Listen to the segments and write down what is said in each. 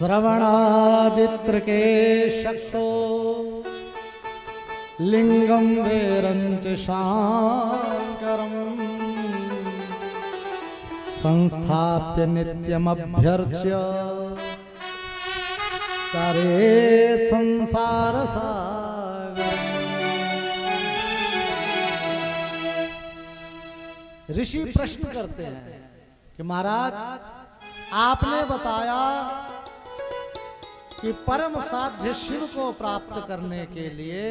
श्रवणादित्र के शक्तो लिंगम वेरंच शांकरम संस्थाप्य नित्यमभ्यर्च्य करे संसार सागर। ऋषि प्रश्न करते हैं कि महाराज आपने बताया कि परम साध्य शिव को प्राप्त करने के लिए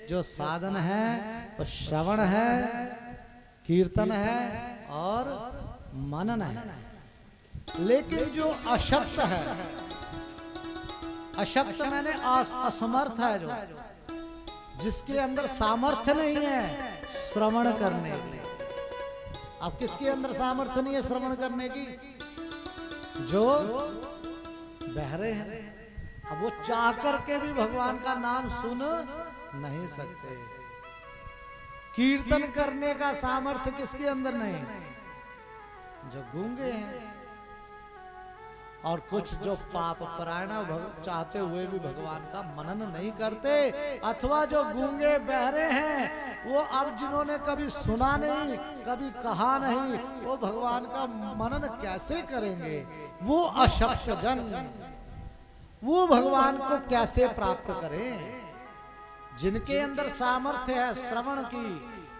जो साधन है वो श्रवण है, कीर्तन है और मनन है। लेकिन जो अशक्त है, अशक्त मैंने असमर्थ है, जो जिसके अंदर सामर्थ्य नहीं है श्रवण करने की। अब किसके अंदर सामर्थ्य नहीं है श्रवण करने की? जो बहरे हैं। अब वो चाह करके भी भगवान का नाम सुन नहीं सकते। कीर्तन करने का सामर्थ्य किसके अंदर नहीं? जो गूंगे हैं। और कुछ जो पाप परायण चाहते हुए भी भगवान का मनन नहीं करते, अथवा जो गूंगे बहरे हैं वो अब जिन्होंने कभी सुना नहीं, कभी कहा नहीं, वो भगवान का मनन कैसे करेंगे? वो अशक्त जन वो भगवान को कैसे प्राप्त करें? जिनके अंदर सामर्थ्य है श्रवण की,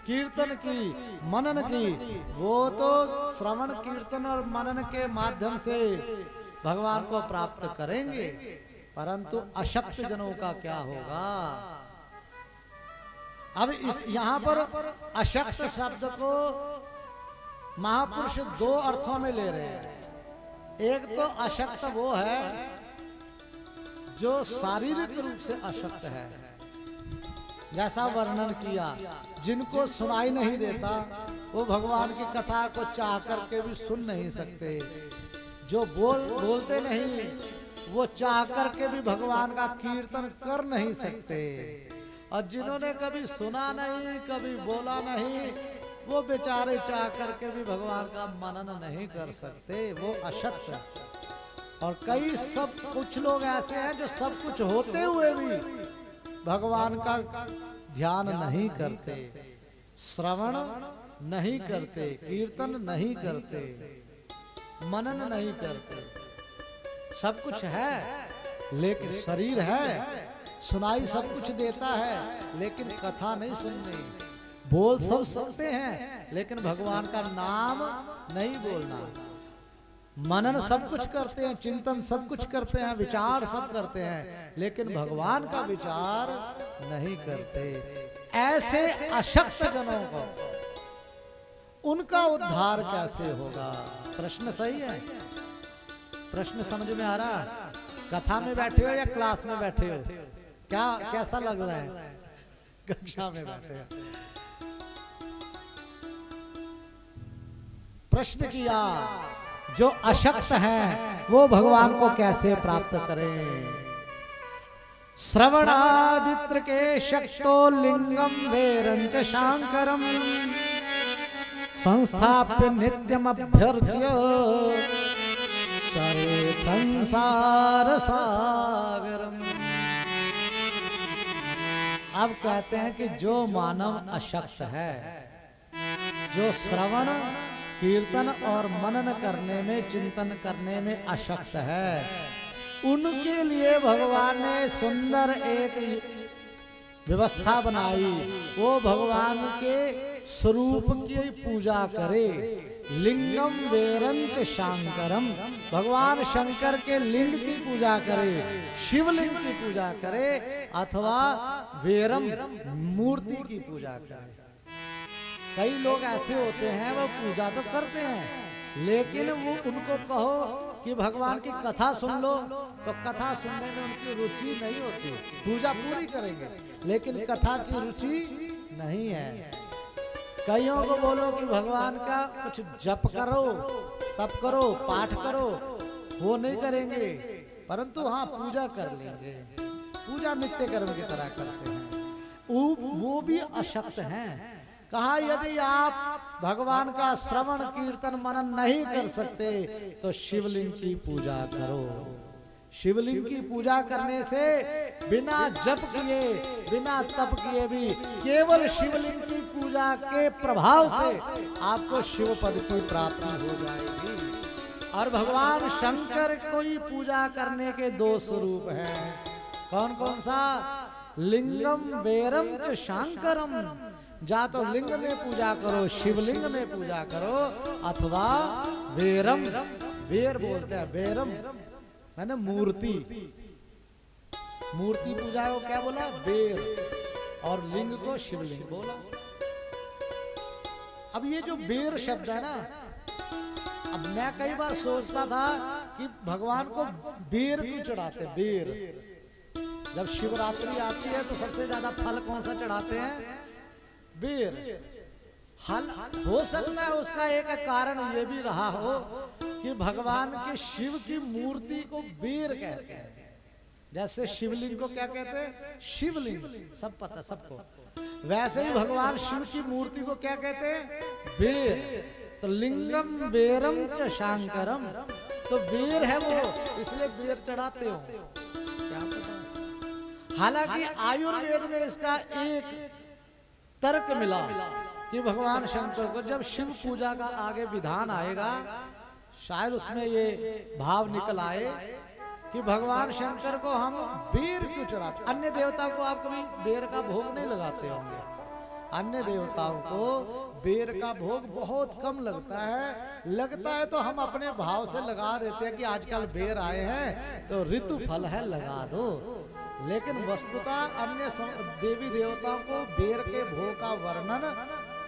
कीर्तन की, मनन की, वो तो श्रवण कीर्तन और मनन के माध्यम से भगवान को प्राप्त करेंगे। परंतु अशक्त जनों का क्या होगा? अब इस यहां पर अशक्त शब्द को महापुरुष दो अर्थों में ले रहे हैं। एक तो अशक्त वो है जो शारीरिक रूप से अशक्त है, जैसा वर्णन किया, जिनको सुनाई नहीं देता, वो भगवान की कथा को चाह करके भी सुन नहीं सकते। जो बोलते नहीं, वो चाह करके भी भगवान का कीर्तन कर नहीं सकते। और जिन्होंने कभी सुना नहीं, कभी बोला नहीं, वो बेचारे चाह करके भी भगवान का मनन नहीं कर सकते। वो अशक्त। और कई सब कुछ लोग ऐसे हैं जो सब कुछ होते हुए भी भगवान का ध्यान नहीं करते, श्रवण नहीं करते, कीर्तन नहीं करते, मनन नहीं करते। सब कुछ है लेकिन शरीर है, सुनाई सब कुछ देता है लेकिन कथा नहीं सुननी। बोल सब सकते हैं लेकिन भगवान का नाम नहीं बोलना। मनन सब कुछ करते हैं, चिंतन सब कुछ करते हैं, विचार सब करते हैं, लेकिन भगवान का विचार नहीं करते। ऐसे अशक्त जनों को उनका उद्धार कैसे होगा? प्रश्न सही है? प्रश्न समझ में आ रहा? कथा में बैठे हो या क्लास में बैठे हो? क्या कैसा लग रहा है? कक्षा में बैठे हो। प्रश्न किया, जो अशक्त हैं वो भगवान को कैसे प्राप्त करें? श्रवणादित्र के शक्तो लिंगम वेरंच शांकरम संस्थाप्य नित्यम अभ्यर्च्य करे संसार सागरम। अब कहते हैं कि जो मानव अशक्त है, जो श्रवण, कीर्तन और मनन करने में, चिंतन करने में अशक्त है, उनके लिए भगवान ने सुंदर एक व्यवस्था बनाई। वो भगवान के स्वरूप की पूजा करे। लिंगम वेरंच शांकरम, भगवान शंकर के लिंग की पूजा करे, शिवलिंग की पूजा करे, अथवा वेरम मूर्ति की पूजा करे। कई लोग ऐसे होते हैं वो पूजा तो करते हैं, लेकिन वो उनको कहो कि भगवान की कथा सुन लो तो कथा सुनने में उनकी रुचि नहीं होती। पूजा पूरी करेंगे लेकिन कथा की रुचि नहीं है। कईयों को बोलो कि भगवान का कुछ जप करो, तप करो, पाठ करो, वो नहीं करेंगे, परंतु हाँ पूजा कर लेंगे। पूजा नित्य कर्म की तरह करते हैं। वो भी अशक्त हैं। कहा यदि आप भगवान का श्रवण कीर्तन मनन नहीं कर सकते तो शिवलिंग की पूजा करो। शिवलिंग की पूजा करने से बिना जप किए बिना तप किए भी केवल शिवलिंग की पूजा के प्रभाव से आपको शिव पद की प्राप्ति हो जाएगी। और भगवान शंकर को ही पूजा करने के दो स्वरूप हैं। कौन कौन सा? लिंगम वेरम च शांकरम। जा तो लिंग में पूजा करो, शिवलिंग में पूजा करो, अथवा वेरम, वेर बोलते हैं, वेरम मैंने मूर्ति, मूर्ति पूजा को क्या बोला? बेर, और लिंग को शिवलिंग बोला। अब ये जो बेर शब्द है ना, अब मैं कई बार सोचता था कि भगवान को बेर क्यों चढ़ाते? बेर, जब शिवरात्रि आती है तो सबसे ज्यादा फल कौन सा चढ़ाते हैं? बेर। हल हो सकता है उसका एक कारण ये भी रहा हो कि भगवान के शिव की मूर्ति को बेर कहते हैं। जैसे शिवलिंग को क्या कहते हैं? शिवलिंग, सब पता सबको। वैसे ही भगवान शिव की मूर्ति को क्या कहते हैं? बेर। तो लिंगम बेरम च शांकरम, तो बेर है वो, इसलिए बेर चढ़ाते हो। क्या पता। हालांकि आयुर्वेद में इसका एक तर्क मिला कि भगवान शंकर को जब शिव पूजा का आगे विधान आएगा, शायद उसमें ये भाव निकल आए कि भगवान शंकर को हम बेर क्यों चढ़ाते? अन्य देवताओं को आप कभी बेर का भोग नहीं लगाते होंगे। अन्य देवताओं को बेर का भोग बहुत कम लगता है तो हम अपने भाव से लगा देते हैं कि आजकल बेर आए हैं तो ऋतु फल है, लगा दो। लेकिन वस्तुतः अन्य देवी देवताओं को बेर के भोग का वर्णन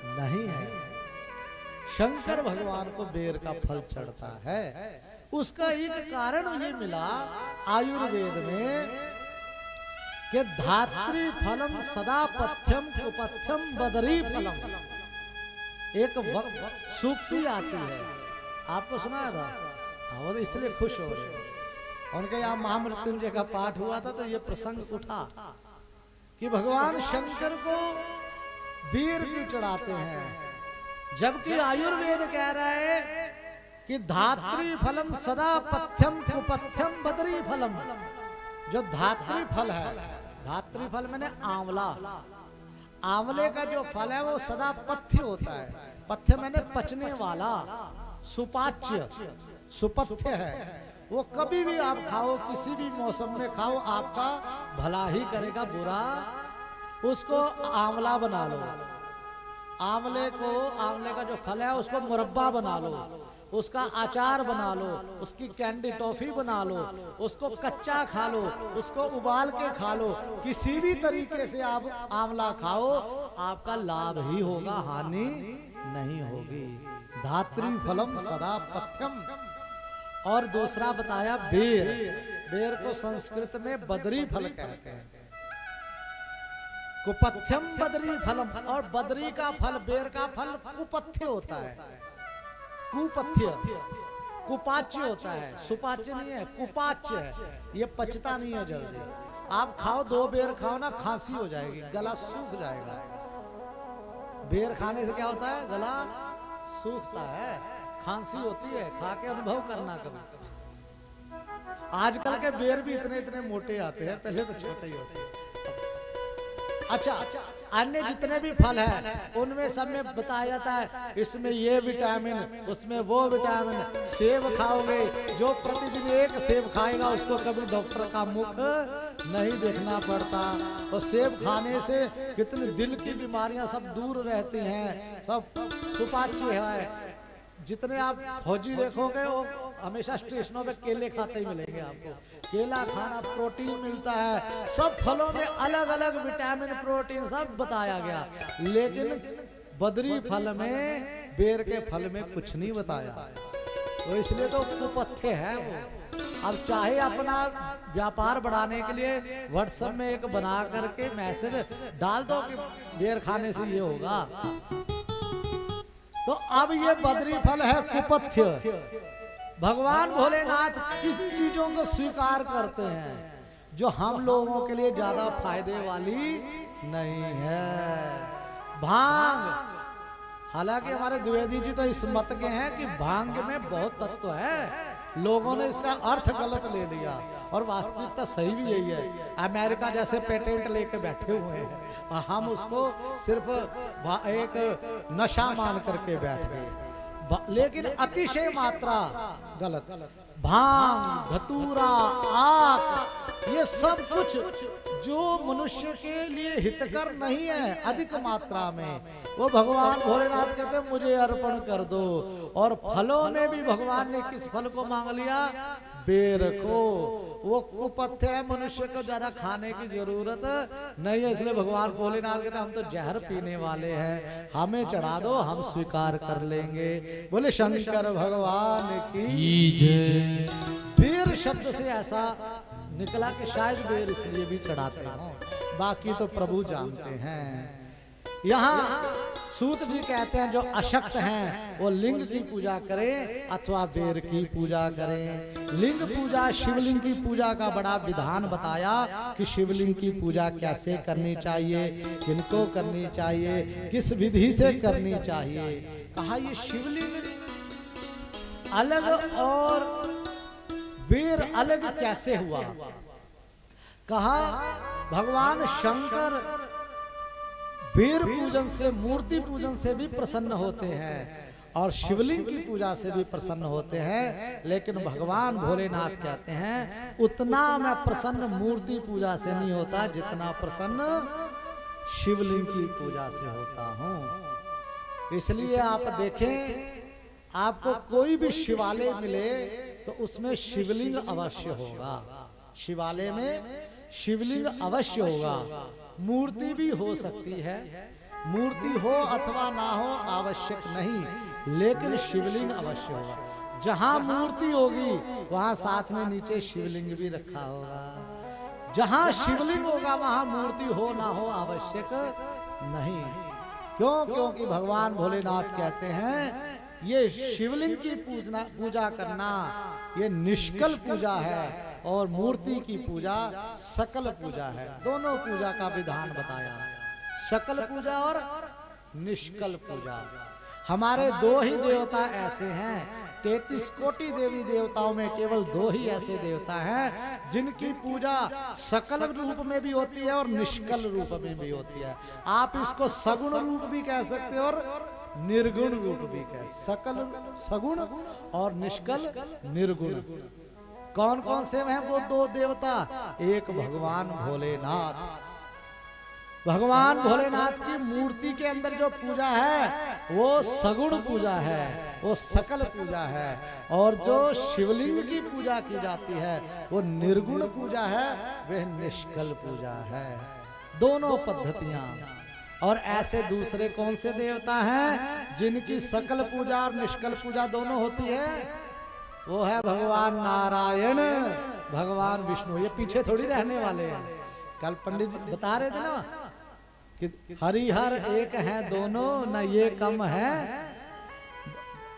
नहीं है। शंकर भगवान को बेर का फल चढ़ता है। उसका एक कारण ये मिला आयुर्वेद में कि धात्री फलम सदा पथ्यम कुपथ्यम बदरी फलम। एक सूक्ति आती है, आपको सुनाया था? और इसलिए खुश हो रहे। उनके यहाँ महामृत्युंजय का पाठ हुआ था तो ये प्रसंग उठा कि भगवान शंकर को बेर क्यों चढ़ाते हैं, जबकि आयुर्वेद कह रहा है कि धात्री फलम सदा पथ्यम कुपथ्यम बदरी फलम। जो धात्री फल है, धात्री फल मैंने आंवला, आंवले का जो फल है वो सदा पथ्य होता है। पथ्य मैंने पचने वाला, सुपाच्य, सुपथ्य है। वो कभी भी आप खाओ, किसी भी मौसम में खाओ, आपका भला ही करेगा, बुरा। उसको आंवला बना लो, आंवले का जो फल है उसको मुरब्बा बना लो, उसका अचार बना लो, उसकी कैंडी टॉफी बना लो, उसको कच्चा खा लो, उसको उबाल के खा लो। किसी भी तरीके से आप आंवला खाओ, आपका लाभ ही होगा, हानि नहीं होगी। धात्री फलम सदा पथ्यम। और दूसरा बताया बेर। बेर को संस्कृत में बदरी फल कहते हैं। कुपथ्यम बदरी फलम। और बदरी का फल, बेर का फल कुपथ्य होता है। कुपथ्य, कुपाच्य होता है, सुपाच्य नहीं है, कुपाच्य है। ये पचता नहीं है जल्दी। आप खाओ, 2 बेर खाओ ना, खांसी हो जाएगी, गला सूख जाएगा। बेर खाने से क्या होता है? गला सूखता है, खांसी होती है। खा के अनुभव करना कभी। आजकल के बेर भी इतने इतने मोटे आते हैं, पहले तो छोटे ही होते हैं। अच्छा, अन्य जितने भी फल है उनमें सब में बताया जाता है इसमें ये विटामिन, उसमें वो विटामिन। सेब खाओगे, जो प्रतिदिन 1 सेब खाएगा उसको कभी डॉक्टर का मुख नहीं देखना पड़ता। तो सेब खाने से कितनी दिल की बीमारियां सब दूर रहती हैं, सब सुपाच्य है। जितने आप फौजी देखोगे वो हमेशा स्टेशनों पे केले खाते ही मिलेंगे आपको। केला खाना, प्रोटीन मिलता है। सब फलों में अलग अलग विटामिन, प्रोटीन सब बताया गया, लेकिन बदरी फल में, बेर के फल में कुछ नहीं बताया। तो इसलिए तो कुपथ्य है वो। अब चाहे अपना व्यापार बढ़ाने के लिए व्हाट्सएप में एक बना करके मैसेज डाल दो कि बेर खाने से ये होगा, तो अब ये बदरी फल है कुपथ्य। भगवान भोलेनाथ किन चीजों को स्वीकार करते हैं जो हम लोगों के लिए ज्यादा फायदे वाली नहीं है? भांग। हालांकि हमारे द्विवेदी जी तो इस मत के हैं कि भांग में बहुत तत्व है, लोगों ने इसका अर्थ गलत ले लिया और वास्तविकता सही भी यही है। अमेरिका जैसे पेटेंट लेके बैठे हुए हैं और हम उसको सिर्फ एक नशा मान करके बैठ गए, लेकिन अतिशय मात्रा गलत। भांग, धतूरा, आक, ये सब कुछ जो मनुष्य के लिए हितकर नहीं है अधिक मात्रा में, वो भगवान भोलेनाथ कहते हैं मुझे अर्पण कर दो। और फलों में भी भगवान ने किस फल को मांग लिया? बेर को। वो कुपथ्य है, मनुष्य को ज्यादा खाने की जरूरत नहीं है, इसलिए भगवान भोलेनाथ कहते हम तो जहर पीने वाले हैं, हमें चढ़ा दो, हम स्वीकार कर लेंगे। बोले शंकर भगवान की जय। बेर शब्द से ऐसा निकला कि शायद बेर इसलिए भी चढ़ाते हो, बाकी तो प्रभु जानते हैं। यहाँ सूत जी कहते हैं जो अशक्त हैं वो लिंग की पूजा करें अथवा बेर की पूजा करें। लिंग पूजा, शिवलिंग की पूजा का बड़ा विधान बताया कि शिवलिंग की पूजा कैसे करनी चाहिए, किनको करनी चाहिए, किस विधि से करनी चाहिए। कहा ये शिवलिंग अलग और बेर अलग कैसे हुआ? कहा भगवान शंकर बेर पूजन से, मूर्ति पूजन से भी प्रसन्न होते हैं और शिवलिंग की पूजा से भी प्रसन्न होते हैं, लेकिन भगवान भोलेनाथ कहते हैं उतना मैं प्रसन्न मूर्ति पूजा से नहीं होता जितना प्रसन्न शिवलिंग की पूजा से होता हूं। इसलिए आप देखें, आपको कोई भी शिवालय मिले तो उसमें शिवलिंग अवश्य होगा, शिवालय में शिवलिंग अवश्य होगा। मूर्ति भी हो सकती है, मूर्ति हो अथवा ना हो आवश्यक नहीं, लेकिन शिवलिंग अवश्य होगा। जहां मूर्ति होगी वहां साथ में नीचे शिवलिंग भी रखा होगा। जहां शिवलिंग होगा वहां मूर्ति हो ना हो आवश्यक नहीं। क्यों? क्योंकि भगवान भोलेनाथ कहते हैं ये शिवलिंग की पूजा करना ये निष्कल पूजा है और मूर्ति की पूजा सकल पूजा है। दोनों पूजा का विधान बताया, सकल पूजा और निष्कल पूजा। हमारे दो ही देवता ऐसे हैं, 33 कोटि देवी देवताओं में केवल 2 ही ऐसे देवता हैं जिनकी पूजा सकल रूप में भी होती है और निष्कल रूप में भी होती है। आप इसको सगुण रूप भी कह सकते हो और निर्गुण रूप भी कह, सकल सगुण और निष्कल निर्गुण। कौन कौन से हैं वो 2 देवता? एक भगवान भोलेनाथ। भगवान भोलेनाथ की मूर्ति के अंदर जो पूजा है वो सगुण पूजा है, वो सकल पूजा है, और जो शिवलिंग की पूजा की जाती है वो निर्गुण पूजा है, वह निष्कल पूजा है। दोनों पद्धतियां। और ऐसे दूसरे कौन से देवता हैं जिनकी सकल पूजा और निष्कल पूजा दोनों होती है? वो है भगवान नारायण, भगवान विष्णु। ये पीछे थोड़ी रहने वाले हैं। कल पंडित जी बता रहे थे ना कि हरिहर एक हैं दोनों, न ये कम है।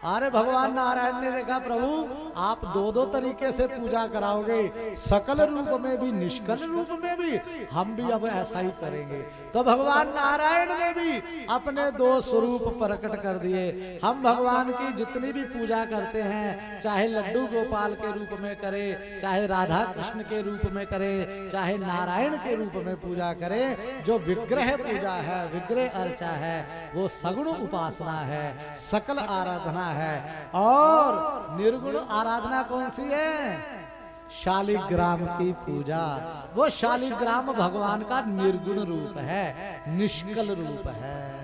अरे भगवान नारायण ने देखा प्रभु आप 2 तरीके से पूजा कराओगे, सकल रूप में भी निष्कल रूप में भी, हम भी अब ऐसा ही करेंगे। तो भगवान नारायण ने भी अपने 2 स्वरूप प्रकट कर दिए। हम भगवान की जितनी भी पूजा करते हैं, चाहे लड्डू गोपाल के रूप में करें, चाहे राधा कृष्ण के रूप में करें, चाहे नारायण के रूप में पूजा करें, जो विग्रह पूजा है, विग्रह अर्चा है, वो सगुण उपासना है, सकल आराधना है। और निर्गुण आराधना कौन सी है? शालिग्राम की पूजा। वो शालिग्राम भगवान का निर्गुण रूप है, निष्कल रूप है।